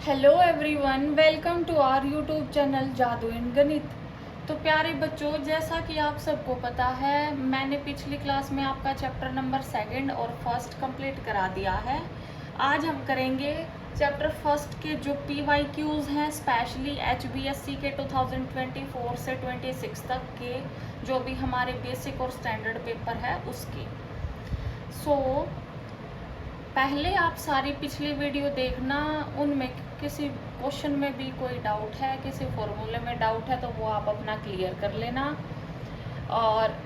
Hello everyone, welcome to our YouTube channel जादू in गणित। तो प्यारे बच्चों, जैसा कि आप सबको पता है, मैंने पिछली क्लास में आपका चैप्टर नंबर 2 और 1 कंप्लीट करा दिया है। आज हम करेंगे चैप्टर 1 के जो PYQs हैं, स्पेशली HBSC के 2024 से 26 तक के जो भी हमारे बेसिक और स्टैंडर्ड पेपर है उसके। पहले आप सारी पिछली वीडियो देखना, उनमें किसी क्वेश्चन में भी कोई डाउट है, किसी फॉर्मूले में डाउट है तो वो आप अपना क्लियर कर लेना। और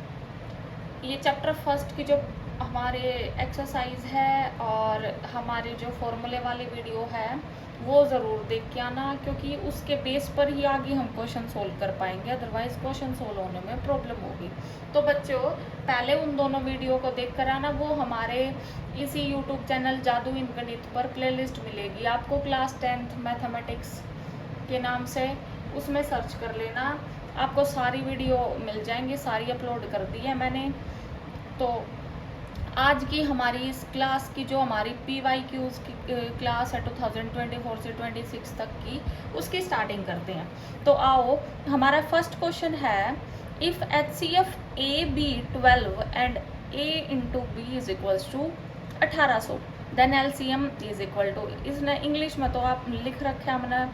ये चैप्टर 1 की जो हमारे एक्सरसाइज है और हमारे जो फॉर्मूले वाली वीडियो है वो ज़रूर देख के आना, क्योंकि उसके बेस पर ही आगे हम क्वेश्चन सोल्व कर पाएंगे, अदरवाइज क्वेश्चन सोल्व होने में प्रॉब्लम होगी। तो बच्चों, पहले उन दोनों वीडियो को देख कर आना। वो हमारे इसी यूट्यूब चैनल जादू इन गणित पर प्लेलिस्ट मिलेगी आपको, क्लास 10th मैथमेटिक्स के नाम से, उसमें सर्च कर लेना, आपको सारी वीडियो मिल जाएंगी, सारी अपलोड कर दी है मैंने। तो आज की हमारी इस क्लास की जो हमारी PYQs की क्लास है 2024 से 26 तक की, उसकी स्टार्टिंग करते हैं। तो आओ, हमारा फर्स्ट क्वेश्चन है, if HCF AB 12 and A into B is equals to 1800 then LCM is equal to, इसने इंग्लिश में तो आप लिख रखा है हमने,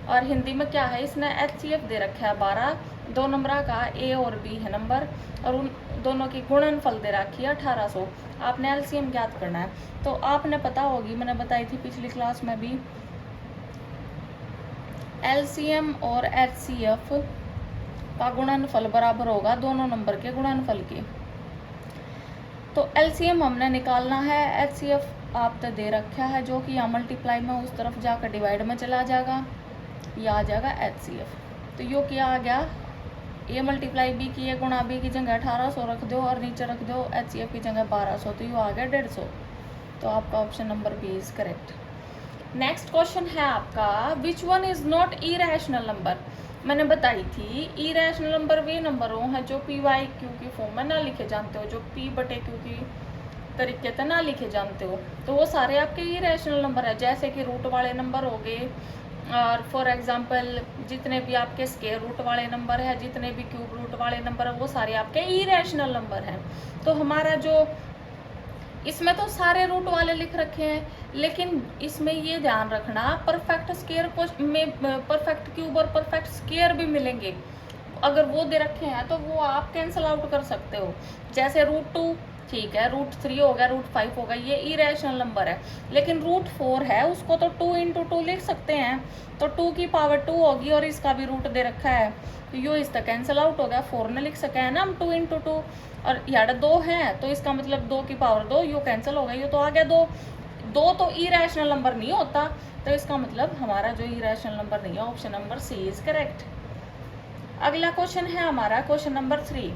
और हिंदी में क्या है, इसने HCF दे रखा है 12, दो नंबर का A और B है नंबर, और उन दोनों की गुणनफल दे रखी है 1800। आपने LCM ज्ञात करना है। तो आपने पता होगी, मैंने बताई थी पिछली क्लास में भी, LCM और HCF का गुणनफल बराबर होगा दोनों नंबर के गुणनफल के। तो LCM हमने निकालना है, HCF आपने दे रखा है जो कि यहाँ मल्टीप्लाई में उस तरफ जाकर डिवाइड में चला जाएगा, यह आ जाएगा HCF। तो यो क्या आ गया, ये मल्टीप्लाई B की, ये गुणा B की जगह 1800 रख दो और नीचे रख दो HCF की जगह 1200, तो ये आ गया 150। तो आपका option number B is correct. Next question है आपका, which one is not irrational number. मैंने बताई थी इरेशनल नंबर वे नंबर हैं जो PYQ की फॉर्म में ना लिखे जानते हो, जो P/Q की तरीके से ना लिखे जानते हो, तो वो सारे आपके इरेशनल नंबर है। जैसे कि रूट वाले नंबर हो गए, और फॉर एग्जांपल जितने भी आपके स्क्वायर रूट वाले नंबर है, जितने भी क्यूब रूट वाले नंबर है, वो सारे आपके इरेशनल नंबर हैं। तो हमारा जो इसमें तो सारे रूट वाले लिख रखे हैं, लेकिन इसमें ये ध्यान रखना, परफेक्ट स्क्वायर को में परफेक्ट क्यूब और परफेक्ट स्क्वायर भी मिलेंगे। अगर वो दे रखे हैं तो वो आप कैंसिल आउट कर सकते हो। जैसे √2, ठीक है, √3 हो गया, √5 हो गया, ये इरेशनल नंबर है। लेकिन √4 है, उसको तो 2 × 2 लिख सकते हैं, तो 2 की पावर 2 होगी, और इसका भी रूट दे रखा है, तो यो इसका कैंसिल आउट हो गया। 4 ने लिख सके है ना हम 2 × 2, और यहाँ 2 है, तो इसका मतलब 2 की पावर 2, यो कैंसिल हो गया, यो तो आ गया 2। 2 तो इरेशनल नंबर नहीं होता, तो इसका मतलब हमारा जो इरेशनल नंबर नहीं है, option number C is correct. अगला क्वेश्चन है हमारा question number 3,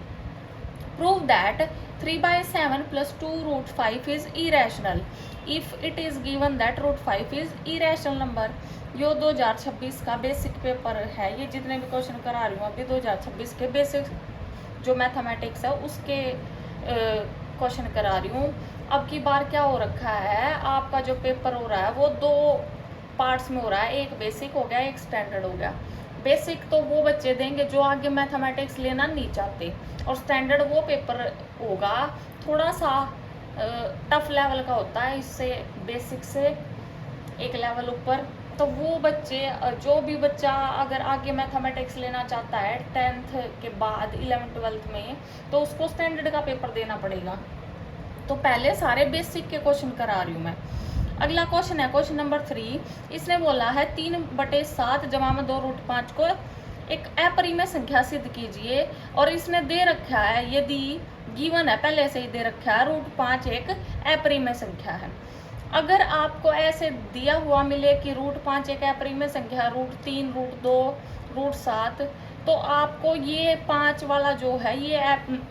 prove that 3/7 + 2√5 is irrational if it is given that √5 is irrational number. यो 2026 का बेसिक पेपर है, ये जितने भी क्वेश्चन करा रही हूँ अभी 2026 के बेसिक जो मैथमेटिक्स है उसके क्वेश्चन करा रही हूँ। अब की बार क्या हो रखा है, आपका जो पेपर हो रहा है वो 2 पार्ट्स में हो रहा है, एक बेसिक हो गया, एक स्टैंडर्ड हो गया। बेसिक तो वो बच्चे देंगे जो आगे मैथमेटिक्स लेना नहीं चाहते, और स्टैंडर्ड वो पेपर होगा थोड़ा सा टफ लेवल का होता है, इससे बेसिक से एक लेवल ऊपर। तो वो बच्चे, जो भी बच्चा अगर आगे मैथमेटिक्स लेना चाहता है 10th के बाद 11th 12th में, तो उसको स्टैंडर्ड का पेपर देना पड़ेगा। तो पहले सारे बेसिक के क्वेश्चन करा रही हूँ मैं। अगला क्वेश्चन है क्वेश्चन नंबर 3, इसने बोला है 3/7 जमा में 2√5 को एक अपरिमेय संख्या सिद्ध कीजिए, और इसने दे रखा है, यदि गिवन है, पहले से ही दे रखा है, √5 एक अपरिमेय संख्या है। अगर आपको ऐसे दिया हुआ मिले कि √5 एक अपरिमेय संख्या, √3, √2, √7, तो आपको ये 5 वाला जो है ये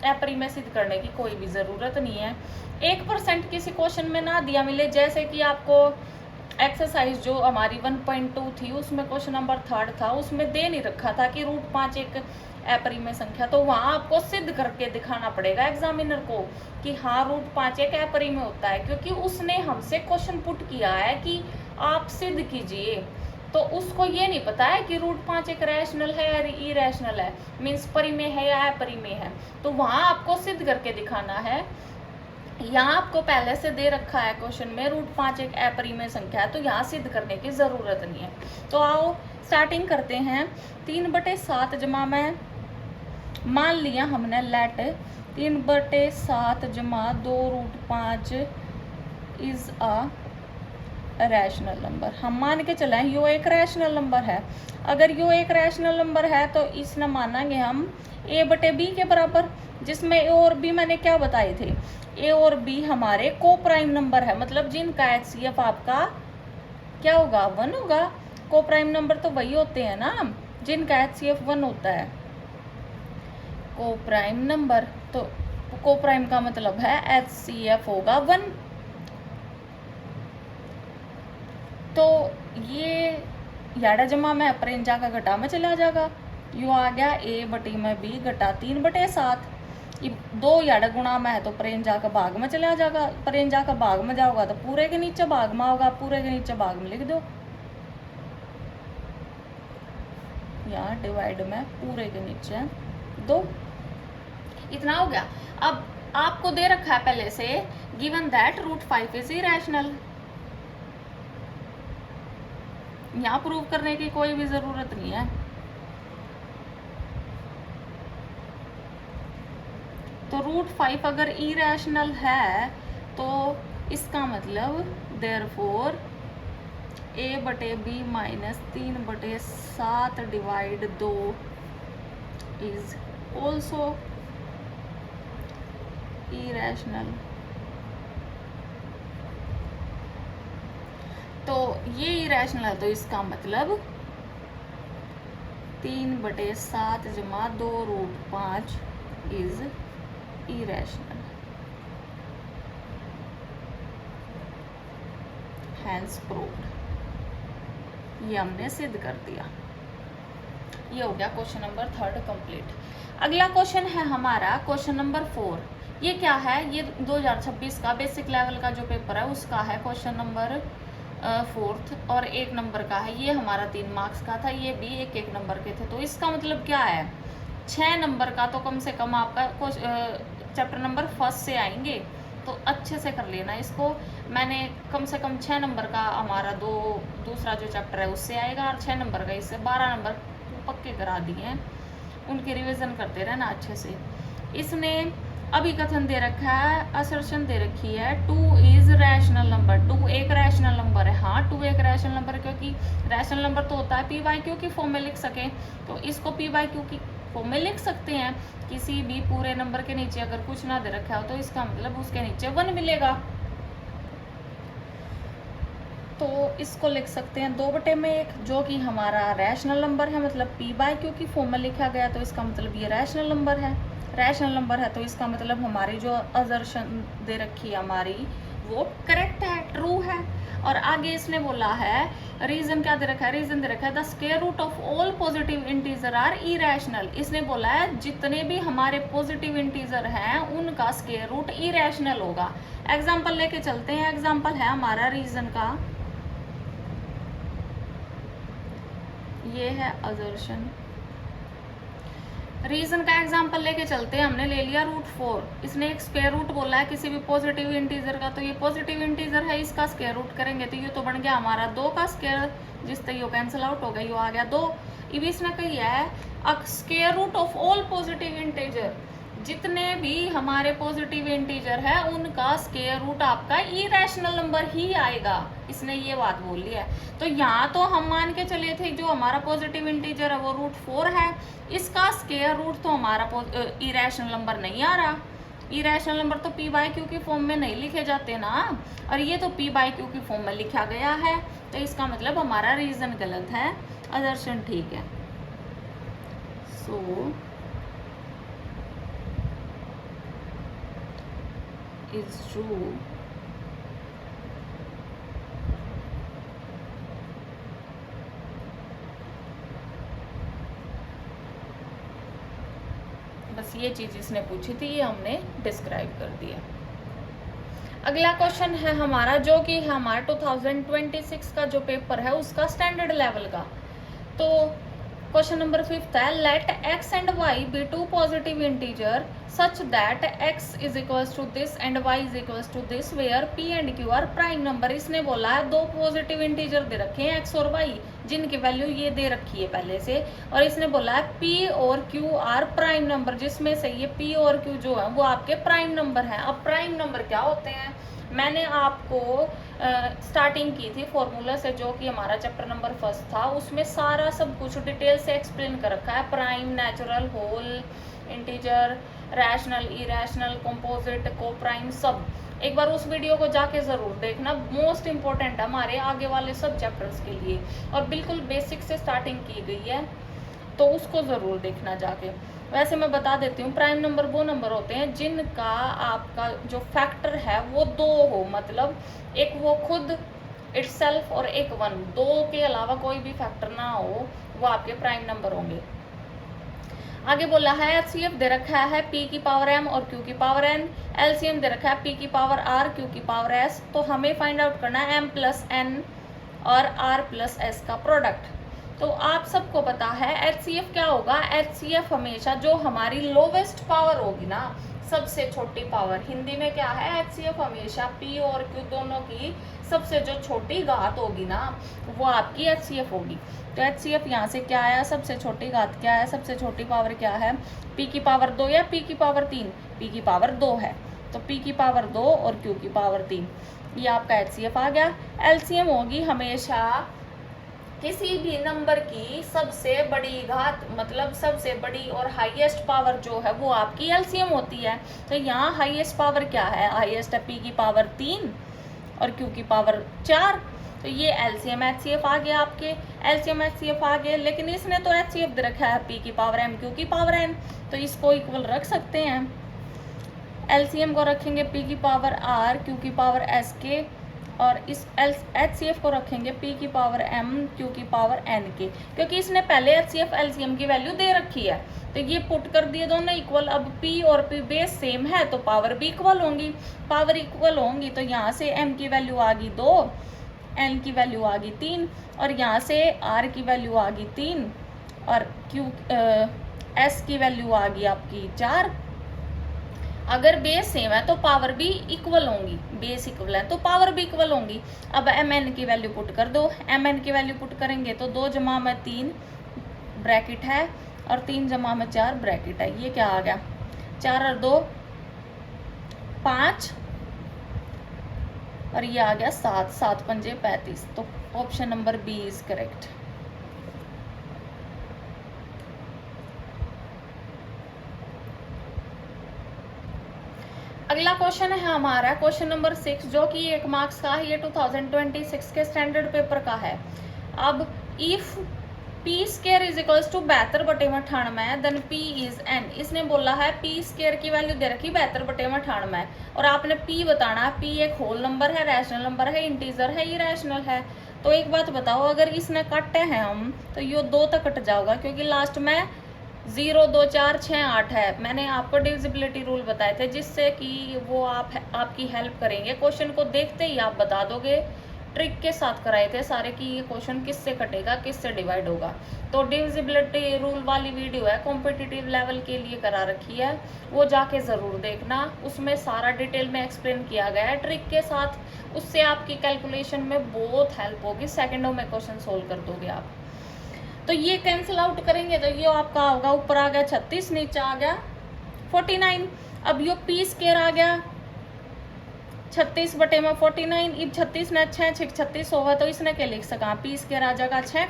अपरिमेय सिद्ध करने की कोई भी ज़रूरत नहीं है। 1% किसी क्वेश्चन में ना दिया मिले, जैसे कि आपको एक्सरसाइज जो हमारी 1.2 थी उसमें क्वेश्चन नंबर 3 था, उसमें दे नहीं रखा था कि √5 एक अपरिमेय संख्या, तो वहाँ आपको सिद्ध करके दिखाना पड़ेगा एग्जामिनर को कि हाँ √5 एक अपरिमेय होता है, क्योंकि उसने हमसे क्वेश्चन पुट किया है कि आप सिद्ध कीजिए। तो उसको ये नहीं पता है कि रूट 5 एक रैशनल है या इरेशनल है, मीन्स परिमेय है या अपरिमेय है। तो वहां आपको सिद्ध करके दिखाना है। यहाँ आपको पहले से दे रखा है क्वेश्चन में रूट 5 एक अपरिमेय संख्या है, तो यहाँ सिद्ध करने की जरूरत नहीं है। तो आओ स्टार्टिंग करते हैं। 3/7 जमा में मान लिया हमने लेट 3/7 जमा 2√5 इज अ रैशनल नंबर। हम मान के चले यो एक रैशनल नंबर है। अगर यो एक रैशनल नंबर है तो इसने मानेंगे हम a/b के बराबर, जिसमें a और b मैंने क्या बताए थे, a और b हमारे को प्राइम नंबर है, मतलब जिनका HCF आपका क्या होगा, 1 होगा। को प्राइम नंबर तो वही होते हैं ना जिनका HCF 1 होता है। को प्राइम नंबर, तो को प्राइम का मतलब है HCF होगा 1। तो ये याडा जमा में अपरेंजा का घटा में चला जाएगा। यू आ गया a/b घटा 3/7। ये 2 याडा गुणा में है तो परेंजा का भाग में चला जाएगा। परेंजा का भाग में जाओगा तो पूरे के नीचे भाग में होगा, पूरे के नीचे भाग में लिख दो। यहाँ डिवाइड में पूरे के नीचे 2, इतना हो गया। अब आपको दे रखा है पहले से given that root 5 is irrational. यहाँ प्रूव करने की कोई भी जरूरत नहीं है। तो रूट 5 अगर इरेशनल है तो इसका मतलब therefore a/b minus 3/7 divide 2 is also irrational. तो ये इरेशनल है तो इसका मतलब 3/7 जमा 2√5 इज इरेशनल। Hence proved. ये हमने सिद्ध कर दिया। ये हो गया क्वेश्चन नंबर 3 कंप्लीट। अगला क्वेश्चन है हमारा क्वेश्चन नंबर 4। ये क्या है, ये 2026 का बेसिक लेवल का जो पेपर है उसका है क्वेश्चन नंबर 4 और 1 नंबर का है। ये हमारा 3 मार्क्स का था, ये भी 1-1 नंबर के थे। तो इसका मतलब क्या है, 6 नंबर का तो कम से कम आपका चैप्टर नंबर 1 से आएंगे। तो अच्छे से कर लेना इसको। मैंने कम से कम 6 नंबर का हमारा दूसरा जो चैप्टर है उससे आएगा और 6 नंबर का इससे 12 नंबर पक्के करा दिए हैं। उनकी रिवीजन करते रहना अच्छे से। इसने अभी कथन दे रखा है, असर्शन दे रखी है 2 इज रैशनल नंबर। 2 एक रैशनल नंबर है। हाँ 2 एक रैशनल नंबर, क्योंकि रैशनल नंबर तो होता है p/q की फॉर्म में लिख सके, तो इसको p/q की फॉर्म में लिख सकते हैं। किसी भी पूरे नंबर के नीचे अगर कुछ ना दे रखा हो तो इसका मतलब उसके नीचे 1 मिलेगा। तो इसको लिख सकते हैं 2/1 जो कि हमारा रैशनल नंबर है, मतलब p/q की फॉर्म में लिखा गया, तो इसका मतलब ये रैशनल नंबर है। रैशनल नंबर है तो इसका मतलब हमारी जो असर्शन दे रखी है हमारी वो करेक्ट है, ट्रू है। और आगे इसने बोला है रीजन क्या दे रखा है, रीजन दे रखा है the square root of all positive integer are irrational. इसने बोला है जितने भी हमारे पॉजिटिव इंटीजर हैं उनका स्क्वायर रूट इरेशनल होगा। एग्जाम्पल लेके चलते हैं। एग्जाम्पल है हमारा रीजन का, ये है असर्शन। रीजन का एग्जाम्पल लेके चलते हैं। हमने ले लिया रूट 4। इसने एक स्क्वायर रूट बोला है किसी भी पॉजिटिव इंटीजर का, तो ये पॉजिटिव इंटीजर है, इसका स्क्वायर रूट करेंगे तो ये तो बन गया हमारा 2 का स्क्वायर, जिससे यो कैंसिल आउट हो गया, यो आ गया 2। अब इसने कही है square root of all positive integer, जितने भी हमारे पॉजिटिव इंटीजर है उनका स्क्वायर रूट आपका इरेशनल नंबर ही आएगा। इसने ये बात बोली है। तो यहाँ तो हम मान के चले थे जो हमारा पॉजिटिव इंटीजर है वो रूट 4 है, इसका स्क्वायर रूट तो हमारा इरेशनल नंबर नहीं आ रहा। इरेशनल नंबर तो p/q की फॉर्म में नहीं लिखे जाते ना, और ये तो p/q की फॉर्म में लिखा गया है, तो इसका मतलब हमारा रीजन गलत है, असर्शन ठीक है। सो is true बस ये चीज इसने पूछी थी, ये हमने डिस्क्राइब कर दिया। अगला क्वेश्चन है हमारा, जो कि है हमारा 2026 का जो पेपर है उसका स्टैंडर्ड लेवल का। तो क्वेश्चन नंबर 5 है, let x and y be two positive integer such that x is equals to this and y is equals to this where p and q are prime number. इसने बोला है दो positive integer दे रखे हैं x और y, जिनकी value ये दे रखी है पहले से, और इसने बोला है p और q आर प्राइम नंबर, जिसमें से ये p और q जो है वो आपके प्राइम नंबर हैं। अब प्राइम नंबर क्या होते हैं, मैंने आपको स्टार्टिंग की थी फॉर्मूला से, जो कि हमारा चैप्टर नंबर 1 था, उसमें सारा सब कुछ डिटेल से एक्सप्लेन कर रखा है। Prime, natural, whole, integer, rational, irrational, composite, coprime, सब। एक बार उस वीडियो को जाके ज़रूर देखना, मोस्ट इंपॉर्टेंट है हमारे आगे वाले सब चैप्टर्स के लिए, और बिल्कुल बेसिक से स्टार्टिंग की गई है, तो उसको ज़रूर देखना जाके। वैसे मैं बता देती हूँ, प्राइम नंबर वो नंबर होते हैं जिनका आपका जो फैक्टर है वो दो हो, मतलब एक वो खुद इटसेल्फ और एक 1, दो के अलावा कोई भी फैक्टर ना हो, वो आपके प्राइम नंबर होंगे। आगे बोला है HCF दे रखा है p की पावर m और q की पावर n, LCM दे रखा है p की पावर r, q की पावर s। तो हमें फाइंड आउट करना है m प्लस n और r प्लस s का प्रोडक्ट। तो आप सबको पता है HCF क्या होगा, HCF हमेशा जो हमारी लोवेस्ट पावर होगी ना, सबसे छोटी पावर, हिंदी में क्या है, HCF हमेशा P और Q दोनों की सबसे जो छोटी घात होगी ना, वो आपकी HCF होगी। तो HCF यहाँ से क्या आया, सबसे छोटी घात क्या है, सबसे छोटी पावर क्या है, P की पावर 2 या P की पावर 3, P की पावर 2 है, तो P की पावर 2 और Q की पावर 3, ये आपका HCF आ गया। LCM होगी हमेशा किसी भी नंबर की सबसे बड़ी घात, मतलब सबसे बड़ी और हाईएस्ट पावर जो है वो आपकी एलसीएम होती है। तो यहाँ हाईएस्ट पावर क्या है, हाईएस्ट है p की पावर 3 और q की पावर 4, तो ये एलसीएम एचसीएफ आ गया आपके, एलसीएम एचसीएफ आ गए। लेकिन इसने तो एचसीएफ दे रखा है p की पावर m, q की पावर n, तो इसको इक्वल रख सकते हैं। एलसीएम को रखेंगे p की पावर r, q की पावर s के, और इस HCF को रखेंगे p की पावर m, q की पावर n के, क्योंकि इसने पहले HCF LCM की वैल्यू दे रखी है। तो ये पुट कर दिए दोनों इक्वल। अब p और p बेस सेम है तो पावर भी इक्वल होंगी, पावर इक्वल होंगी तो यहाँ से m की वैल्यू आ गई 2, n की वैल्यू आ गई 3, और यहाँ से r की वैल्यू आ गई 3, और s की वैल्यू आ गई आपकी 4। अगर बेस सेम है तो पावर भी इक्वल होंगी, बेस इक्वल है तो पावर भी इक्वल होंगी। अब mn की वैल्यू पुट कर दो, mn की वैल्यू पुट करेंगे तो 2 जमा में 3 ब्रैकेट है और 3 जमा में 4 ब्रैकेट है। ये क्या आ गया, 4 और 2 5, और ये आ गया 7, 7 पंजे 35। तो option number B is correct. अगला क्वेश्चन है हमारा क्वेश्चन नंबर 6, जो कि 1 मार्क्स का है, ये 2026 के स्टैंडर्ड पेपर का है। अब if p square is equals to 72/98 then p is n। इसने बोला है p स्केयर की वैल्यू दे रखी 72/98 और आपने p बताना है। p एक होल नंबर है, रैशनल नंबर है, इंटीजर है, इरेशनल है। तो एक बात बताओ, अगर इसने काटे हैं हम तो ये 2 तक कट जाओगा, क्योंकि लास्ट में 0 2 4 6 8 है। मैंने आपको डिविजिबिलिटी रूल बताए थे, जिससे कि वो आपकी हेल्प करेंगे। क्वेश्चन को देखते ही आप बता दोगे, ट्रिक के साथ कराए थे सारे कि ये क्वेश्चन किससे कटेगा, किससे डिवाइड होगा। तो डिविजिबिलिटी रूल वाली वीडियो है, कॉम्पिटिटिव लेवल के लिए करा रखी है, वो जाके ज़रूर देखना। उसमें सारा डिटेल में एक्सप्लेन किया गया है ट्रिक के साथ। उससे आपकी कैलकुलेशन में बहुत हेल्प होगी, सेकेंडों में क्वेश्चन सोल्व कर दोगे आप। तो ये कैंसिल आउट करेंगे तो ये आपका होगा, ऊपर आ गया 36, नीचे आ गया 49। अब यो p स्केयर आ गया 36/49। अब 36 ने 6 36 होगा, तो इसने क्या लिख सका, p स्केयर आ जाएगा 6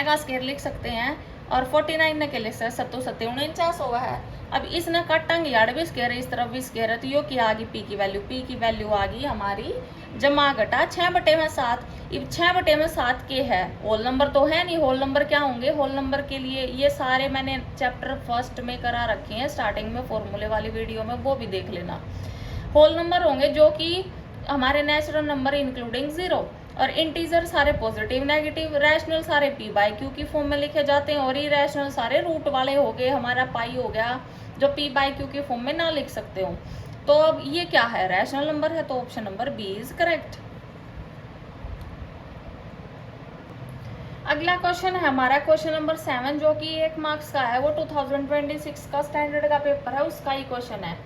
का स्केयर लिख सकते हैं। और 49 ने क्या लिख सकते, 7 7 49 होगा है। अब इसने काटांगे, यार भी स्केयर है, इस तरफ भी स्केयर है, तो यो क्या आ गई, p की वैल्यू, p की वैल्यू आ गई हमारी जमा घटा 6/7। अब 6/7 के है, होल नंबर तो है नहीं। होल नंबर क्या होंगे, होल नंबर के लिए ये सारे मैंने चैप्टर 1 में करा रखे हैं, स्टार्टिंग में फॉर्मूले वाली वीडियो में, वो भी देख लेना। होल नंबर होंगे जो कि हमारे नेचुरल नंबर इंक्लूडिंग 0, और इंटीजर सारे पॉजिटिव नेगेटिव, रैशनल सारे p/q की फॉर्म में लिखे जाते हैं, और इरेशनल सारे रूट वाले हो गए, हमारा पाई हो गया जो p/q की फॉर्म में ना लिख सकते हो। तो अब ये क्या है, रैशनल नंबर है, तो option number B is correct. अगला क्वेश्चन है हमारा क्वेश्चन नंबर 7, जो कि 1 मार्क्स का है, वो 2026 का स्टैंडर्ड का पेपर है, उसका ही क्वेश्चन है।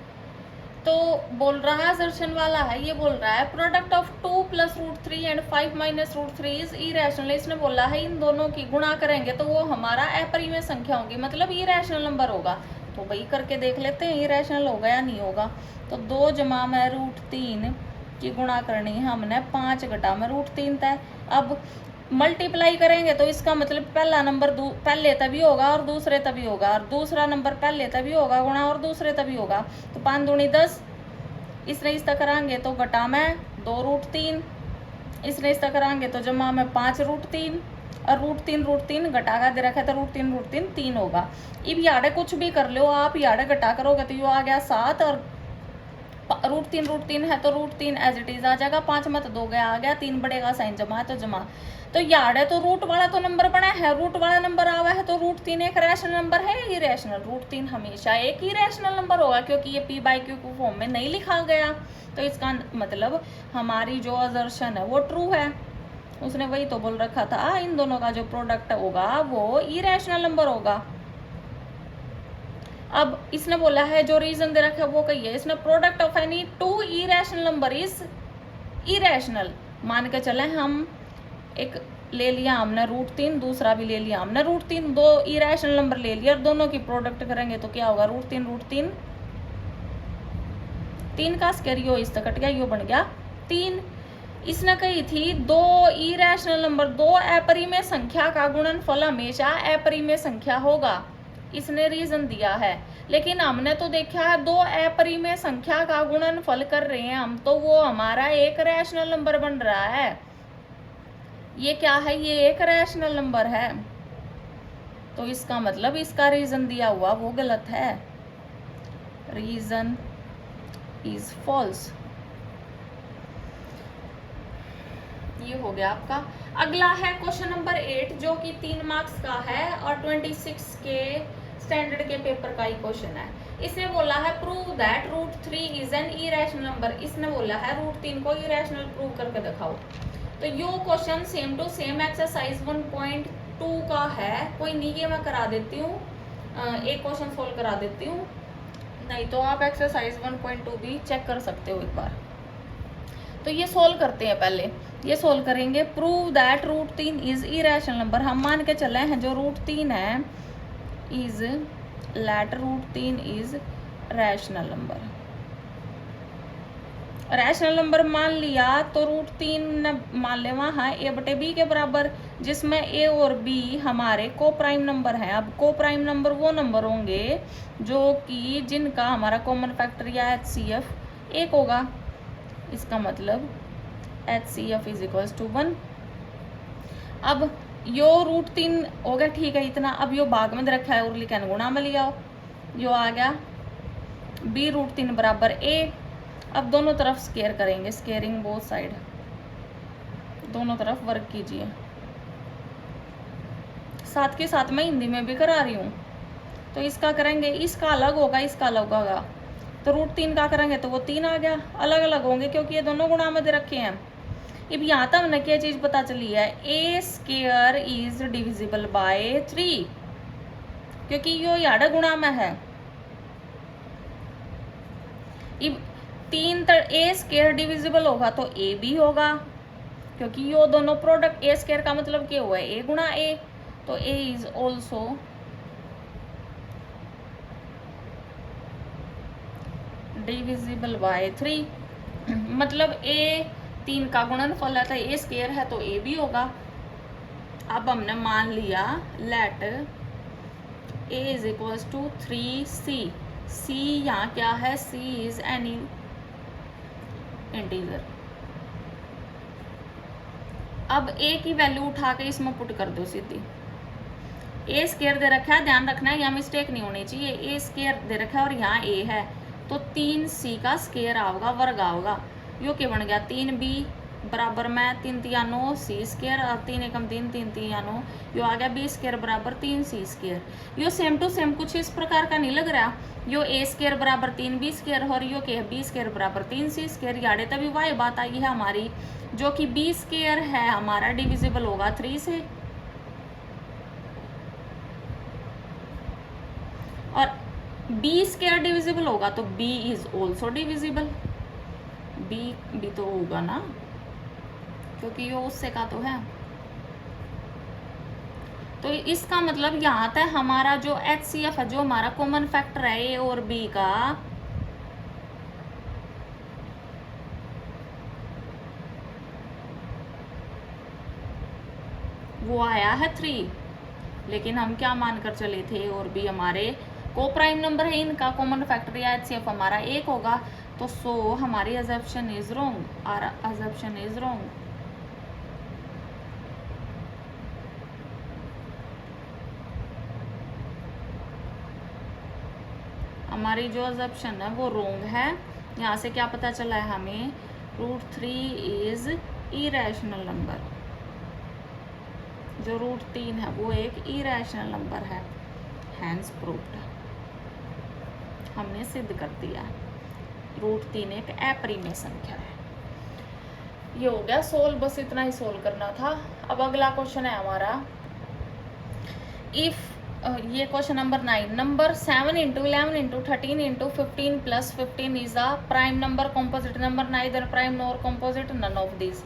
तो बोल रहा है असर्शन वाला है, ये बोल रहा है product of 2 + √3 and 5 - √3 is irrational. इसने बोला है इन दोनों की गुणा करेंगे तो वो हमारा अपरिमेय संख्या होगी, मतलब इरेशनल नंबर होगा। तो भाई करके देख लेते हैं इरेशनल होगा या नहीं होगा। तो 2 जमा में √3 की गुणा करनी है हमने, 5 घटा में √3 तय। अब मल्टीप्लाई करेंगे तो इसका मतलब पहला नंबर पहले तभी होगा और दूसरे तभी होगा, और दूसरा नंबर पहले तभी होगा गुणा और दूसरे तभी होगा। तो 5 दूनी 10, इसने इस तक कराएंगे तो घटा में 2 √3, इसने इस तक कराएंगे तो जमा में 5 √3, और √3 घटा का दे रखा है तो √3 3 होगा। अब याडे कुछ भी कर लो आप, याडे घटा करोगे तो यो आ गया 7, और √3 है तो √3 एज इट इज आ जाएगा, 5 मत 2 गया आ गया, 3 बढ़ेगा, साइन जमा है तो जमा। तो यार है तो रूट वाला तो नंबर बना है, रूट वाला नंबर आवा है तो √3 एक रैशनल नंबर है, ये रैशनल √3 हमेशा एक ही रैशनल नंबर होगा, क्योंकि ये p/q को फॉर्म में नहीं लिखा गया। तो इसका मतलब हमारी जो असर्शन है वो ट्रू है, उसने वही तो बोल रखा था, इन दोनों का जो प्रोडक्ट होगा वो इरेशनल नंबर होगा। अब इसने बोला है जो रीजन दे रखा है वो कही है, इसने product of any 2 irrational number is irrational. मान के चले हम एक ले लिया हमने √3, दूसरा भी ले लिया हमने √3, 2 इरेशनल नंबर ले लिया और दोनों की प्रोडक्ट करेंगे तो क्या होगा, √3 3 का स्क्वायर, यो इस तक कट गया, यो बन गया 3। इसने कही थी 2 इरेशनल नंबर, 2 अपरिमेय संख्या का गुणनफल हमेशा अपरिमेय संख्या होगा, इसने रीजन दिया है। लेकिन हमने तो देखा है 2 अपरिमेय संख्या का गुणनफल कर रहे हैं हम, तो वो हमारा एक रैशनल नंबर बन रहा है। ये क्या है, ये एक रैशनल नंबर है, तो इसका मतलब इसका रीजन दिया हुआ वो गलत है, रीजन इज फॉल्स। ये हो गया आपका। अगला है क्वेश्चन नंबर 8, जो कि 3 मार्क्स का है और 26 के स्टैंडर्ड के पेपर का ही क्वेश्चन है। इसने बोला है prove that √3 is an irrational number. इसने बोला है √3 को इरेशनल प्रूव करके दिखाओ। तो यो question same to same exercise 1.2 का है, कोई नहीं, ये मैं करा देती हूँ, एक क्वेश्चन सोल्व करा देती हूँ, नहीं तो आप एक्सरसाइज 1.2 भी चेक कर सकते हो एक बार। तो ये सोल्व करते हैं, पहले ये सोल्व करेंगे। Prove that √3 is irrational number. हम मान के चले हैं जो √3 है is let √3 is rational number. Rational number मान लिया तो √3 मान ले वहाँ a/b के बराबर, जिसमें a और b हमारे को प्राइम नंबर है। अब को प्राइम नंबर वो नंबर होंगे जो कि जिनका हमारा कॉमन फैक्टर या HCF 1 होगा। इसका मतलब HCF इज इक्वल्स टू 1। अब यो √3 हो गया, ठीक है इतना। अब यो भाग में रखा है और लिखा गुणा में लिया, यो आ गया b √3 बराबर a। अब दोनों तरफ स्केयर करेंगे, स्केयरिंग बोथ साइड, दोनों तरफ वर्क कीजिए। साथ के साथ मैं हिंदी में भी करा रही हूँ। तो इसका करेंगे, इसका अलग होगा, इसका अलग होगा। तो √3 का करेंगे तो वो 3 आ गया, अलग अलग होंगे क्योंकि ये दोनों गुणा में दे रखे हैं। अब यहाँ तक हमने क्या चीज पता चली है, a² इज डिविजिबल बाय 3, क्योंकि यो याडा गुणा में है। अब 3 a² डिविजिबल होगा तो a भी होगा, क्योंकि यो दोनों प्रोडक्ट a² का मतलब क्या हुआ है, a गुणा a, तो a is also divisible by 3। मतलब a 3 का गुणनफल है तो a² है तो a भी होगा। अब हमने मान लिया let a is equals to 3c। c यहाँ क्या है, c इज एनी इंटीजर। अब a की वैल्यू उठा के इसमें पुट कर दो सीधी। a² दे रखा है, ध्यान रखना है यहाँ मिस्टेक नहीं होनी चाहिए। a² दे रखा है और यहाँ a है, तो 3c का स्क्वायर आओगा, वर्ग आओगा। यो क्या बन गया 3b बराबर में 3 तिया 9 सी स्क्र और 3 एकम 3 3 तिया 9 यो आ गया बी स्क्र बराबर 3 सी स्क्र। यो सेम टू सेम कुछ इस प्रकार का नहीं लग रहा। यो ए स्क्र बराबर 3 बी स्क्र और यो के बी स्क्र बराबर 3 सी स्क्र। याडे तभी वही बात आई है हमारी, जो कि बी स्क्र है हमारा डिविजिबल होगा 3 से, और बी स्क्र डिविजिबल होगा तो B is also divisible. B तो होगा ना, क्योंकि ये उससे का तो है। तो इसका मतलब यहाँ तक हमारा जो HCF है, जो हमारा कॉमन फैक्टर है ए और बी का, वो आया है 3। लेकिन हम क्या मानकर चले थे, और भी हमारे को प्राइम नंबर है, इनका कॉमन फैक्टर या HCF हमारा 1 होगा। तो सो हमारी अजम्पशन इज रॉन्ग, और अजम्पशन इज रॉन्ग। हमारी जो अजम्पशन है वो रॉन्ग है। यहाँ से क्या पता चला है हमें, √3 इज इरेशनल नंबर। जो √3 है वो एक इरेशनल नंबर है, हैंस प्रूव्ड, हमने सिद्ध कर दिया। √3 एक अपरिमेय संख्या है। ये हो गया सोल्व, बस इतना ही सोल्व करना था। अब अगला क्वेश्चन है हमारा, इफ ये question number 9, number 7 × 11 × 13 × 15 + 15 is a prime number, composite number, neither prime nor composite, none of this.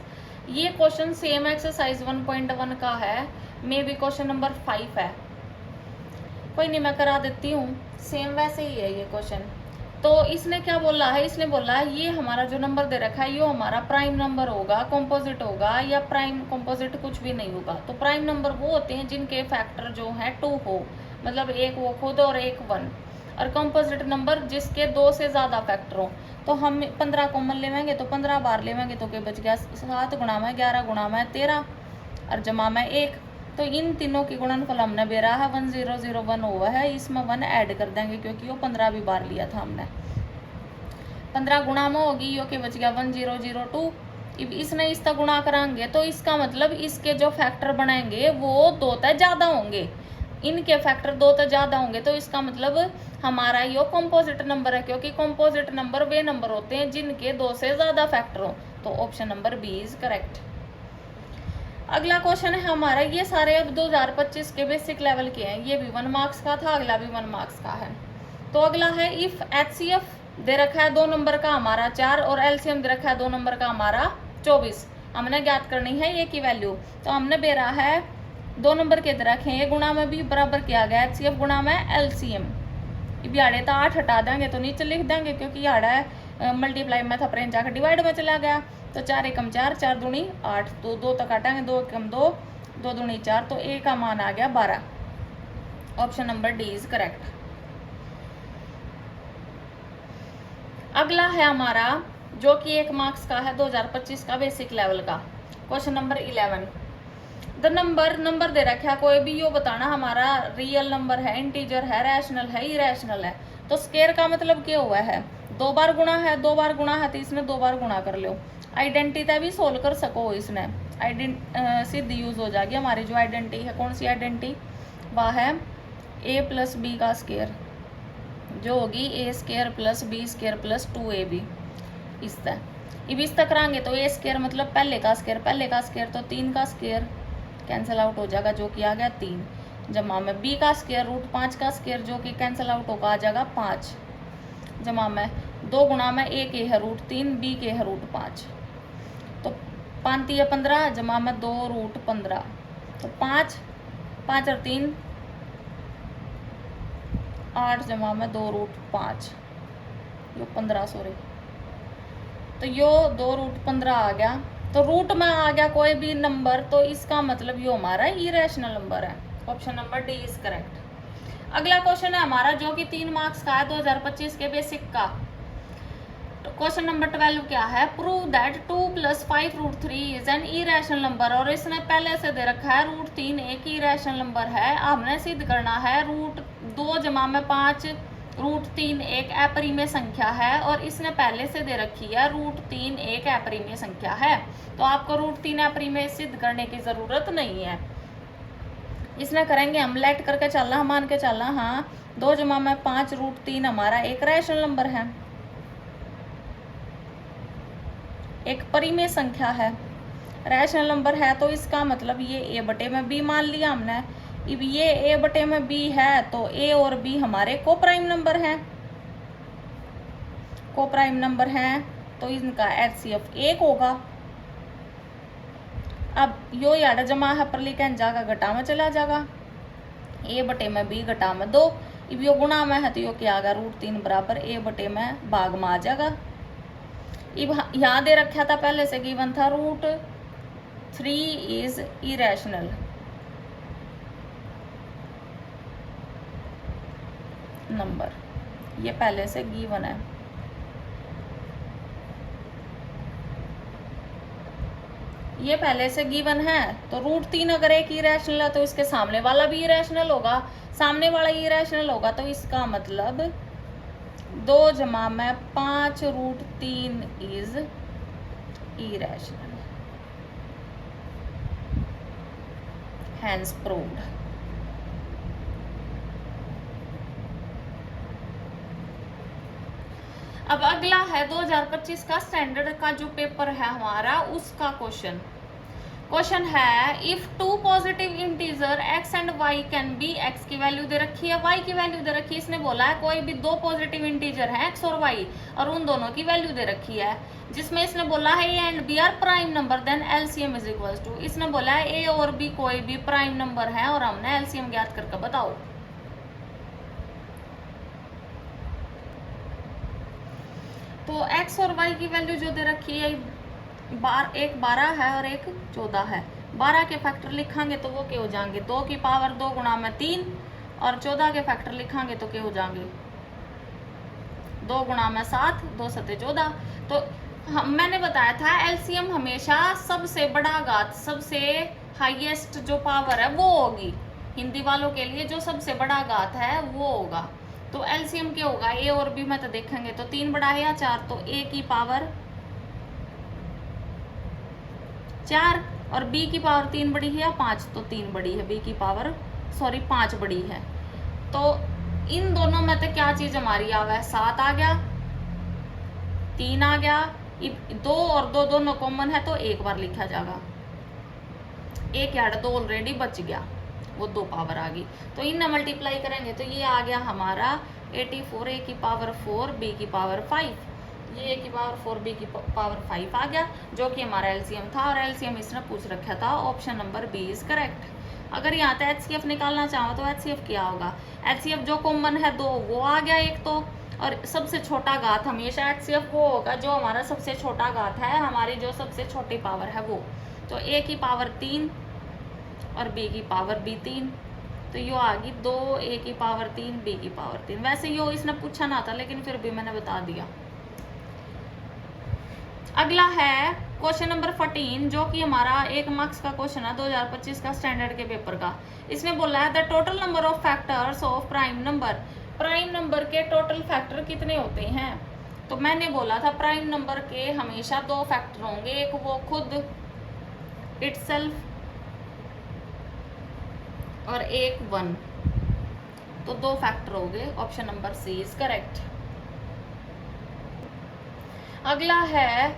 ये क्वेश्चन सेम एक्सरसाइज 1.1 का है, मे बी क्वेश्चन नंबर 5 है। कोई नहीं, मैं करा देती हूँ, सेम वैसे ही है ये क्वेश्चन। तो इसने क्या बोला है, इसने बोला है ये हमारा जो नंबर दे रखा है ये हमारा प्राइम नंबर होगा, कॉम्पोजिट होगा, या प्राइम कॉम्पोजिट कुछ भी नहीं होगा। तो प्राइम नंबर वो होते हैं जिनके फैक्टर जो है 2 हो, मतलब एक वो खुद और एक 1, और कॉम्पोजिट नंबर जिसके 2 से ज़्यादा फैक्टर हो। तो हम 15 कॉमन लेवेंगे तो 15 बार लेवेंगे तो क्या बच गया, 7 गुणा में 11 गुणा में 13 और जमा में 1। तो इन तीनों की गुणनफल हमने बेरा है 1001 हुआ है, इसमें 1 ऐड कर देंगे क्योंकि वो 15 भी बार लिया था हमने। 15 गुणा में होगी यो के बच गया 1002। इसने इसका गुणा कराएंगे तो इसका मतलब इसके जो फैक्टर बनाएंगे वो 2 तक ज़्यादा होंगे, इनके फैक्टर 2 तक ज़्यादा होंगे। तो इसका मतलब हमारा यो कॉम्पोजिट नंबर है, क्योंकि कॉम्पोजिट नंबर वे नंबर होते हैं जिनके 2 से ज़्यादा फैक्टर हो। तो option number B is correct. अगला क्वेश्चन है हमारा, ये सारे अब 2025 के बेसिक लेवल के हैं, ये भी 1 मार्क्स का था, अगला भी 1 मार्क्स का है। तो अगला है, इफ HCF दे रखा है 2 नंबर का हमारा 4 और LCM दे रखा है 2 नंबर का हमारा 24, हमने ज्ञात करनी है ये की वैल्यू। तो हमने बेरा है 2 नंबर के दे रखे हैं, ये गुणा में भी बराबर किया गया HCF गुणा में LCM। अब याड़े तो 8 हटा देंगे तो नीचे लिख देंगे, क्योंकि याड़ा मल्टीप्लाई में था, प्रेम जाकर डिवाइड में चला गया। तो 4 एकम 4, 4 दूनी 8, तो 2 तक काटेंगे, 2 एकम 2, 2 दूनी 4, तो ए का मान आ गया 12। Option number D is correct. अगला है हमारा जो कि 1 मार्क्स का है 2025 का बेसिक लेवल का, क्वेश्चन नंबर 11। द नंबर दे रखा है कोई भी, यो बताना हमारा रियल नंबर है, इंटीजर है, रैशनल है, इरेशनल है। तो स्केयर का मतलब क्या हुआ है, 2 बार गुणा है, 2 बार गुणा है तो इसमें 2 बार गुणा कर लो। आइडेंटिटी भी सोल्व कर सको, इसने सिद्ध यूज हो जाएगी हमारी जो आइडेंटिटी है। कौन सी आइडेंटिटी, वह है a + b का स्केयर, जो होगी a² + b² + 2ab। इस तक कराएंगे तो a² मतलब पहले का स्केयर तो 3 का स्केयर कैंसिल आउट हो जाएगा, जो कि आ गया 3, जमा में b का स्केयर √5 का स्केयर, जो कि कैंसिल आउट होगा आ जाएगा 5, जमा में 2 गुणा में a के है √3, b के है √5, तो 5 × 15, जमा में 2 √15, तो 5 और 3 8, जमा में 2 √5, यो 15 सॉरी, तो यो 2 √15 आ गया। तो रूट में आ गया कोई भी नंबर, तो इसका मतलब यो हमारा इरेशनल नंबर है। Option number D is correct. अगला क्वेश्चन है हमारा जो कि 3 मार्क्स का है 2025 के बेसिक का। तो क्वेश्चन नंबर 12 क्या है, prove that 2 + 5 √3 is an irrational number. और इसने पहले से दे रखा है √3 एक इरेशनल नंबर है। हमने सिद्ध करना है √2 जमा में 5 √3 एक अपरिमेय संख्या है और इसने पहले से दे रखी है √3 एक अपरिमेय संख्या है, तो आपको √3 अपरिमेय सिद्ध करने की जरूरत नहीं है। इसने करेंगे हम लेट करके चलना, मान के चलना, हाँ 2 जमा में 5 √3 हमारा एक रैशनल नंबर है, एक परिमेय संख्या है, रैशनल नंबर है, तो इसका मतलब ये ए बटे में बी मान लिया हमने। अब ये ए बटे में बी है तो ए और बी हमारे को प्राइम नंबर हैं, को प्राइम नंबर हैं, तो इनका HCF 1 होगा। अब यो यार जमा है पर लिखन जाएगा घटा में चला जाएगा, ए बटे में बी घटा में 2, अब यो गुणा में है तो यो क्या आ गया √3 बराबर ए बटे में भाग में आ जाएगा। अब यहाँ दे रखा था पहले से गिवन था √3 इज इरेशनल नंबर, ये पहले से गिवन है। ये पहले से गिवन है, तो √3 अगर एक इरेशनल है तो इसके सामने वाला भी इरेशनल होगा, सामने वाला इरेशनल होगा, तो इसका मतलब 2 जमा में 5 √3 इज इरेशनल, हैंस प्रूव्ड। अब अगला है 2025 का स्टैंडर्ड का जो पेपर है हमारा, उसका क्वेश्चन है if 2 positive integer x and y can be, x की वैल्यू दे रखी है, y की वैल्यू दे रखी है। इसने बोला है कोई भी 2 पॉजिटिव इंटीजर हैं x और y और उन दोनों की वैल्यू दे रखी है, जिसमें इसने बोला है a and b are prime number, then LCM is equal to, इसने बोला है a और b कोई भी प्राइम नंबर है और हमने LCM ज्ञात करके बताओ। तो x और y की वैल्यू जो दे रखी है, एक 12 है और एक 14 है। 12 के फैक्टर लिखांगे तो वो क्या हो जाएंगे, 2 की पावर 2 गुणा में 3, और 14 के फैक्टर लिखांगे तो क्या हो जाएंगे 2 गुणा में 7, 2 सते 14। तो मैंने बताया था एलसीएम हमेशा सबसे बड़ा घात, सबसे हाईएस्ट जो पावर है वो होगी, हिंदी वालों के लिए जो सबसे बड़ा घात है वो होगा। तो एलसीएम क्या होगा, ए और बी में तो देखेंगे तो 3 बड़ा है या 4, तो ए की पावर 4 और b की पावर 3 बड़ी है या 5, तो 3 बड़ी है, b की पावर 5 बड़ी है। तो इन दोनों में तो क्या चीज हमारी आ गया, 7 आ गया, 3 आ गया, 2 और 2 दोनों कॉमन है तो एक बार लिखा जाएगा, एक यार 2 ऑलरेडी बच गया, वो 2 पावर आ गई। तो इनमें मल्टीप्लाई करेंगे तो ये आ गया हमारा 84, ए की पावर 4, बी की पावर 5, ये ए की पावर 4, बी की पावर 5 आ गया, जो कि हमारा एलसीएम था, और एलसीएम इसने पूछ रखा था, option number B is correct. अगर यहाँ पे एचसीएफ निकालना चाहो तो एचसीएफ क्या होगा, एचसीएफ जो कॉमन है 2 वो आ गया एक तो, और सबसे छोटा घात हमेशा एचसीएफ वो होगा जो हमारा सबसे छोटा घात है, हमारी जो सबसे छोटी पावर है वो। तो ए की पावर 3 और बी की पावर भी 3, तो यो आ गई 2, ए की पावर 3, बी की पावर 3। वैसे यो इसने पूछा ना था लेकिन फिर भी मैंने बता दिया। अगला है क्वेश्चन नंबर 14, जो कि हमारा 1 मार्क्स का क्वेश्चन है 2025 का स्टैंडर्ड के पेपर का। इसमें बोला है the total number of factors of prime number, prime number के टोटल फैक्टर कितने होते हैं। तो मैंने बोला था प्राइम नंबर के हमेशा 2 फैक्टर होंगे, एक वो खुद इटसेल्फ और एक 1, तो 2 फैक्टर हो गए, option number C is correct. अगला है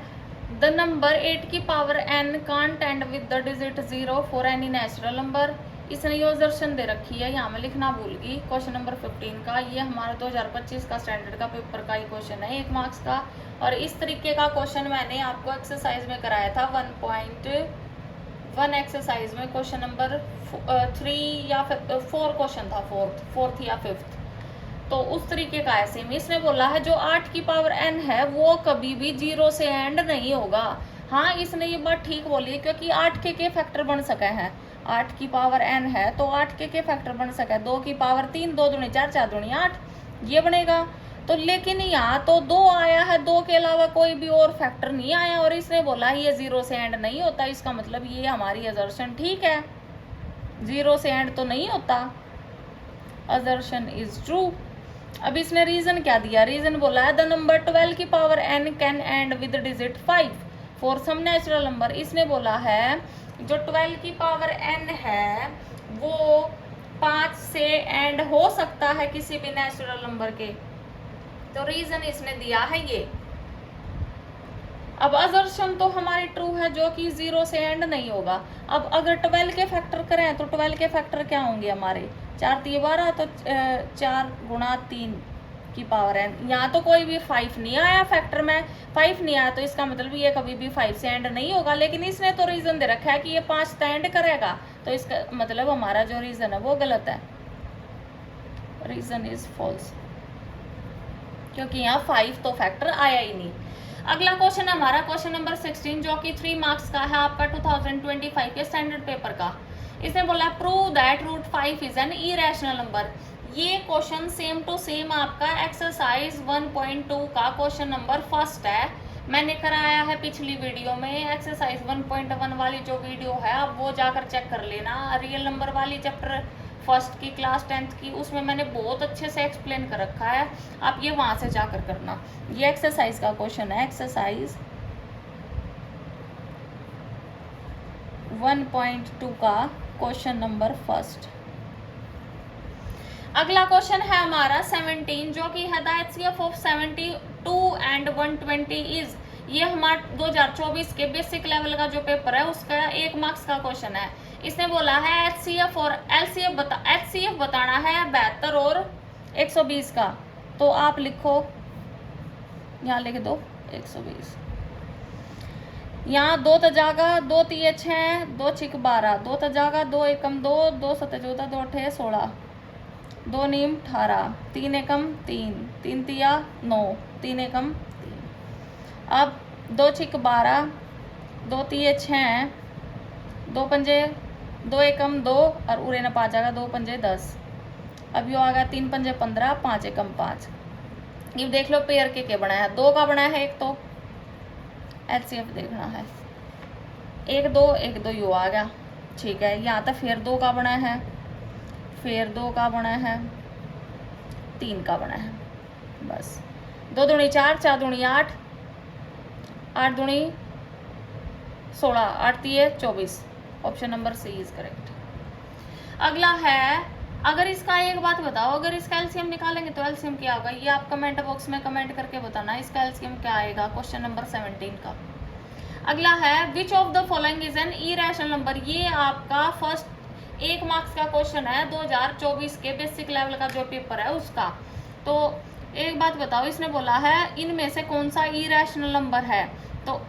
द नंबर 8 की power n can't end with the digit 0 for any natural number. इसने ये दर्शन दे रखी है, यहाँ में लिखना भूल गई, क्वेश्चन नंबर 15 का। ये हमारा 2025 का स्टैंडर्ड का पेपर का ही क्वेश्चन है 1 मार्क्स का, और इस तरीके का क्वेश्चन मैंने आपको एक्सरसाइज में कराया था 1.1 एक्सरसाइज में, क्वेश्चन नंबर 3 या 4 क्वेश्चन था, फोर्थ या 5th। तो उस तरीके का ऐसे में इसने बोला है जो 8 की पावर n है वो कभी भी 0 से एंड नहीं होगा। हाँ, इसने ये बात ठीक बोली है क्योंकि 8 के फैक्टर बन सके हैं, 8 की पावर n है तो 8 के फैक्टर बन सके, 2 की पावर 3, 2 दूनी 4, 4 दूनी 8, ये बनेगा। तो लेकिन यहाँ तो 2 आया है, 2 के अलावा कोई भी और फैक्टर नहीं आया, और इसने बोला ये 0 से एंड नहीं होता, इसका मतलब ये हमारी असर्शन ठीक है, 0 से एंड तो नहीं होता, असर्शन इज ट्रू। अब इसने रीजन क्या दिया, रीजन बोला है द नंबर 12 की power n can end with digit 5 for some natural number. इसने बोला है जो 12 की पावर n है वो 5 से एंड हो सकता है किसी भी नेचुरल नंबर के, तो रीजन इसने दिया है ये। अब असर्शन तो हमारी ट्रू है जो कि 0 से एंड नहीं होगा। अब अगर 12 के फैक्टर करें तो 12 के फैक्टर क्या होंगे हमारे, 4 3 12, तो 4 गुणा 3 की पावर n। यहाँ तो कोई भी 5 नहीं आया फैक्टर में, 5 नहीं आया तो इसका मतलब ये कभी भी 5 से एंड नहीं होगा। लेकिन इसने तो रीजन दे रखा है कि ये 5 से एंड करेगा, तो इसका मतलब हमारा जो रीजन है वो गलत है, रीजन इज फॉल्स, क्योंकि यहाँ 5 तो फैक्टर आया ही नहीं। अगला क्वेश्चन है हमारा क्वेश्चन नंबर 16 जो कि 3 मार्क्स का है आपका 2025 के स्टैंडर्ड पेपर का। इसने बोला prove that root 5 is an irrational number. ये क्वेश्चन सेम टू सेम आपका एक्सरसाइज 1.2 का क्वेश्चन नंबर फर्स्ट है। मैंने कराया है पिछली वीडियो में एक्सरसाइज 1.1 वाली जो वीडियो है आप वो जाकर चेक कर लेना। रियल नंबर वाली चैप्टर फर्स्ट की क्लास 10th की, उसमें मैंने बहुत अच्छे से एक्सप्लेन कर रखा है, आप ये वहां से जाकर करना। ये एक्सरसाइज का क्वेश्चन है, एक्सरसाइज 1.2 का क्वेश्चन नंबर फर्स्ट। अगला क्वेश्चन है हमारा 17 जो कि है the HCF of 72 and 120 is. ये हमारा 2024 के बेसिक लेवल का जो पेपर है उसका 1 मार्क्स का क्वेश्चन है। इसने बोला है HCF और LCF HCF बताना है 72 और 120 का, तो आप लिखो, यहाँ लिख दो 120। यहाँ 2 तजागा 2 तिये 6 2 छिक 12, 2 तजागा 2 एकम 2 2 सत्ते 14 2 अठे 16 2 नीम 18 3 एकम 3 3 तिया 9 3 एकम 3। अब 2 छिक 12 2 तिये 6 2 पंजे 2 एकम 2 और उरे ना 5 आएगा 2 पंजे 10। अब यो आ गया 3 पंजे 15 5 एकम 5। ये देख लो पेयर के बना है, 2 का बना है एक, तो HCF देखना है 1 2 1 2 यो आ गया, ठीक है। यहाँ तक फिर 2 का बना है, फिर 2 का बना है, 3 का बना है, बस 2 दूनी 4 4 दूनी 8 8 दूनी 16 8 तिये 24। Option number C is correct. अगला है, अगर इसका एक बात बताओ, अगर इसका एलसीएम निकालेंगे तो एलसीएम क्या होगा, ये आप कमेंट बॉक्स में कमेंट करके बताना इसका एलसीएम क्या आएगा क्वेश्चन नंबर 17 का। अगला है which of the following is an irrational number. ये आपका फर्स्ट 1 मार्क्स का क्वेश्चन है 2024 के बेसिक लेवल का जो पेपर है उसका। तो एक बात बताओ, इसने बोला है इनमें से कौन सा इरेशनल नंबर है, तो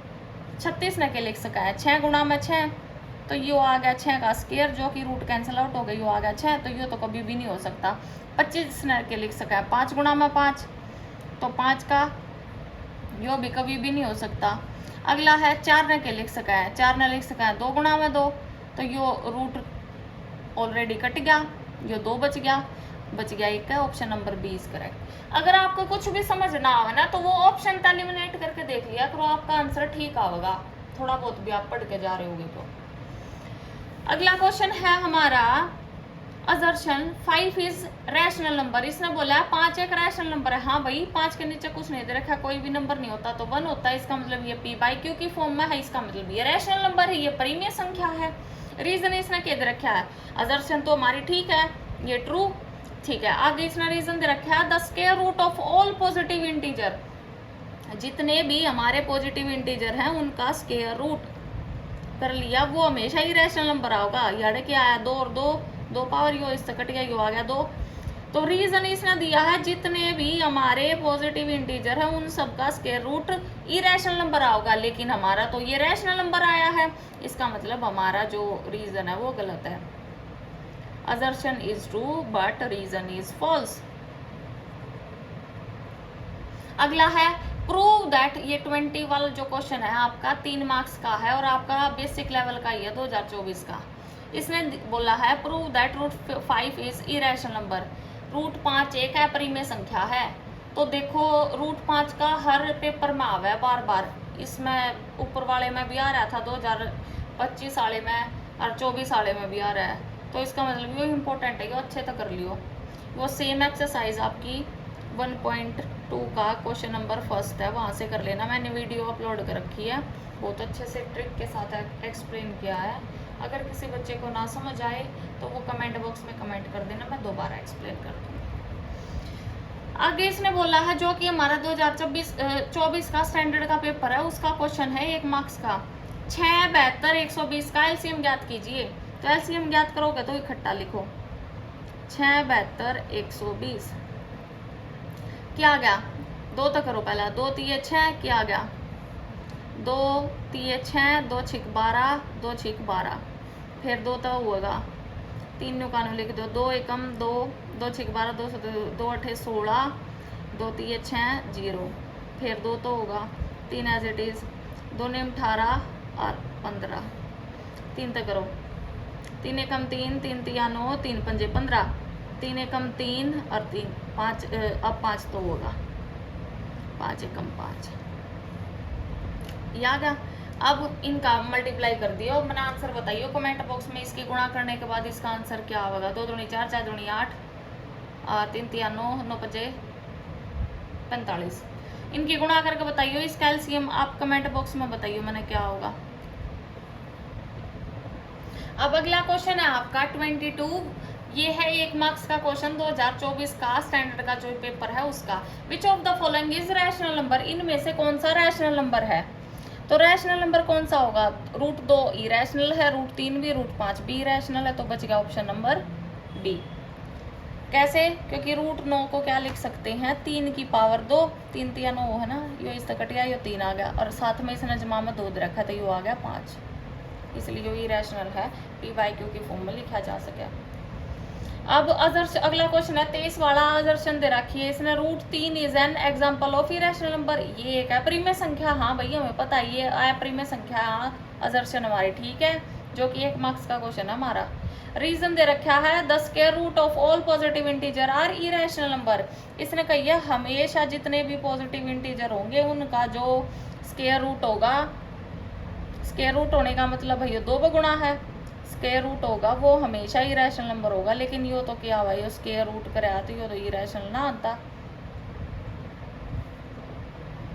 36 न के लिख सका है 6 गुणा में 6, तो यो आ गया 6 का स्क्वायर जो कि रूट कैंसिल आउट हो गई, यो आ गया 6, तो यो तो कभी भी नहीं हो सकता। 25 न के लिख सका है 5 गुणा में 5, तो 5 का यो भी कभी भी नहीं हो सकता। अगला है 4 न के लिख सका है 4 न लिख सका है 2 गुणा में 2, तो यो रूट ऑलरेडी कट गया, यो 2 बच गया 1 है, option number B is correct. अगर आपको कुछ भी समझ ना आवे ना तो वो ऑप्शन एलिमिनेट करके देख लिया करो, आपका आंसर ठीक आएगा, थोड़ा बहुत भी आप पढ़ के जा रहे होगे तो। अगला क्वेश्चन है हमारा असर्शन 5 इज रैशनल नंबर। इसने बोला है 5 एक रैशनल नंबर है। हाँ भाई 5 के नीचे कुछ नहीं दे रखा, कोई भी नंबर नहीं होता तो 1 होता है, इसका मतलब ये p बाई q की फॉर्म में है, इसका मतलब ये रैशनल नंबर है, ये परिमेय संख्या है। रीजन इसने क्या दे रखा है, असर्शन तो हमारी ठीक है, ये ट्रू, ठीक है। आगे इसने रीजन दे रखा है the square root of all positive integer, जितने भी हमारे पॉजिटिव इंटीजर हैं उनका स्क्वायर रूट कर लिया, वो हमेशा ही रैशनल नंबर आओगा। यानी क्या आया 2 और 2 पावर यो इससे कट गया, यो आ गया 2। तो रीजन इसने दिया है जितने भी हमारे पॉजिटिव इंटीजर है उन सबका स्क्वायर रूट इरेशनल नंबर आओगा, लेकिन हमारा तो ये रैशनल नंबर आया है, इसका मतलब हमारा जो रीजन है वो गलत है। Assertion is true but reason is false. अगला है प्रूव दैट, ये 20 वाला जो क्वेश्चन है आपका 3 मार्क्स का है और आपका बेसिक लेवल का ही है 2024 का। इसने बोला है prove that root 5 is irrational number. Root 5 एक अपरिमेय संख्या है, तो देखो रूट 5 का हर पेपर में आवा है बार बार, इसमें ऊपर वाले में भी आ रहा था 2025 वाले में और 24 वाले में भी आ रहा है, तो इसका मतलब ये इम्पोर्टेंट है, ये अच्छे तक कर लियो। वो सेम एक्सरसाइज आपकी 1.2 का क्वेश्चन नंबर फर्स्ट है, वहाँ से कर लेना। मैंने वीडियो अपलोड कर रखी है, बहुत अच्छे से ट्रिक के साथ एक्सप्लेन किया है। अगर किसी बच्चे को ना समझ आए तो वो कमेंट बॉक्स में कमेंट कर देना, मैं दोबारा एक्सप्लेन कर दूँगी। आगे इसने बोला है जो कि हमारा 2024 का स्टैंडर्ड का पेपर है, उसका क्वेश्चन है 1 मार्क्स का। 6, 72, 120 का एलसीएम ज्ञात कीजिए। तो एलसीएम ज्ञात करोगे तो इकट्ठा लिखो, 6, 72, 120 क्या आ गया, 2 तक करो पहला, 2 3 6 क्या आ गया, 2 3 6, 2 6 12, 2 6 12, फिर 2 तो होगा, 3 नुकानों लिख दो, 2 एकम 2, 2 6 12, 2 8 16, 2 3 6 0, फिर 2 तो होगा, 3 एज इट इज, 2 ने 18 और 15, 3 तक करो, 3 एकम 3, 3 तिया 9, 3 पंजे 15, 3 एकम 3 और 3 5, अब 5 तो होगा, 5 एकम 5 याद है। अब इनका मल्टीप्लाई कर दियो, मैंने आंसर बताइए कमेंट बॉक्स में। इसकी गुणा करने के बाद इसका आंसर क्या होगा, 2 दूनी 4, 4 दूनी 8, 3 तिया 9, 9 पंजे 45। इनकी गुणा करके बताइए इसका एलसीएम, आप कमेंट बॉक्स में बताइए मैंने क्या होगा। अब अगला क्वेश्चन है आपका 22, ये है 1 मार्क्स का क्वेश्चन 2024 का स्टैंडर्ड का जो पेपर है उसका। Which of the following is rational number, इनमें से कौन सा रैशनल नंबर है। तो रैशनल नंबर कौन सा होगा, √2 इरेशनल है, √3 भी, √5 भी इरेशनल है, तो बच गया ऑप्शन नंबर बी। कैसे, क्योंकि √9 को क्या लिख सकते हैं, 3 की पावर 2, 3 तिया 9 है ना, यो इस तक कट गया, यो 3 आ गया, और साथ में इसने जमा में 2 रखा तो यो आ गया 5, इसलिए जो इरेशनल है p/q की फॉर्म में लिखा जा सके। अब अगला क्वेश्चन है 23 वाला, अजर्शन दे रखी है इसने, √3 is an example of irrational number. ये एक अप्रिमेय संख्या, हाँ भैया हमें पता है ये अप्रिमेय संख्या, हाँ अजर्शन हमारी ठीक है, जो कि 1 मार्क्स का क्वेश्चन है हमारा। रीजन दे रखा है the square root of all positive integer are irrational number. इसने कही है हमेशा जितने भी पॉजिटिव इंटीजर होंगे उनका जो स्क्वायर रूट होगा, स्क्वायर रूट होने का मतलब भैया 2 गुणा है, स्क्वायर रूट होगा वो हमेशा इरेशनल नंबर होगा। लेकिन यो तो क्या हुआ, यो स्क्वायर रूट करे आती हो तो इरेशनल ना आता,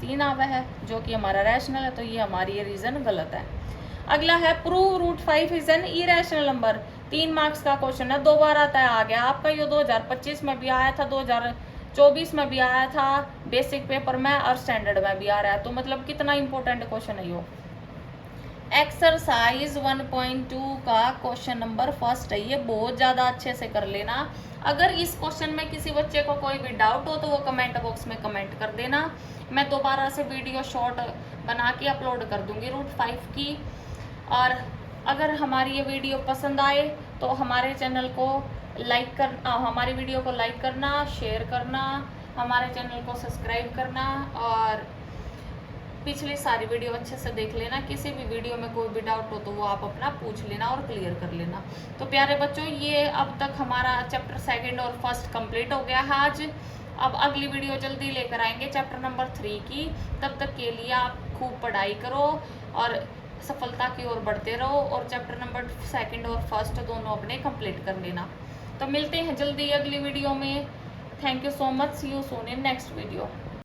3 आवा है जो कि हमारा रैशनल है, तो ये हमारी ये रीजन गलत है। अगला है prove √5 is an irrational number. 3 marks का क्वेश्चन है, 2 बार आता है, आ गया आपका, ये 2025 में भी आया था, 2024 में भी आया था, बेसिक पेपर में और स्टैंडर्ड में भी आ रहा है, तो मतलब कितना इंपॉर्टेंट क्वेश्चन है यो। एक्सरसाइज 1.2 का क्वेश्चन नंबर फर्स्ट है, ये बहुत ज़्यादा अच्छे से कर लेना। अगर इस क्वेश्चन में किसी बच्चे को कोई भी डाउट हो तो वो कमेंट बॉक्स में कमेंट कर देना, मैं दोबारा से वीडियो शॉर्ट बना के अपलोड कर दूंगी √5 की। और अगर हमारी ये वीडियो पसंद आए तो हमारे चैनल को लाइक कर, हमारी वीडियो को लाइक करना, शेयर करना, हमारे चैनल को सब्सक्राइब करना, और पिछली सारी वीडियो अच्छे से देख लेना। किसी भी वीडियो में कोई भी डाउट हो तो वो आप अपना पूछ लेना और क्लियर कर लेना। तो प्यारे बच्चों, ये अब तक हमारा चैप्टर 2 और 1 कंप्लीट हो गया है आज। अब अगली वीडियो जल्दी लेकर आएंगे चैप्टर नंबर 3 की। तब तक के लिए आप खूब पढ़ाई करो और सफलता की ओर बढ़ते रहो, और चैप्टर नंबर 2 और 1 दोनों अपने कंप्लीट कर लेना। तो मिलते हैं जल्दी अगली वीडियो में। Thank you so much, see you soon in next video.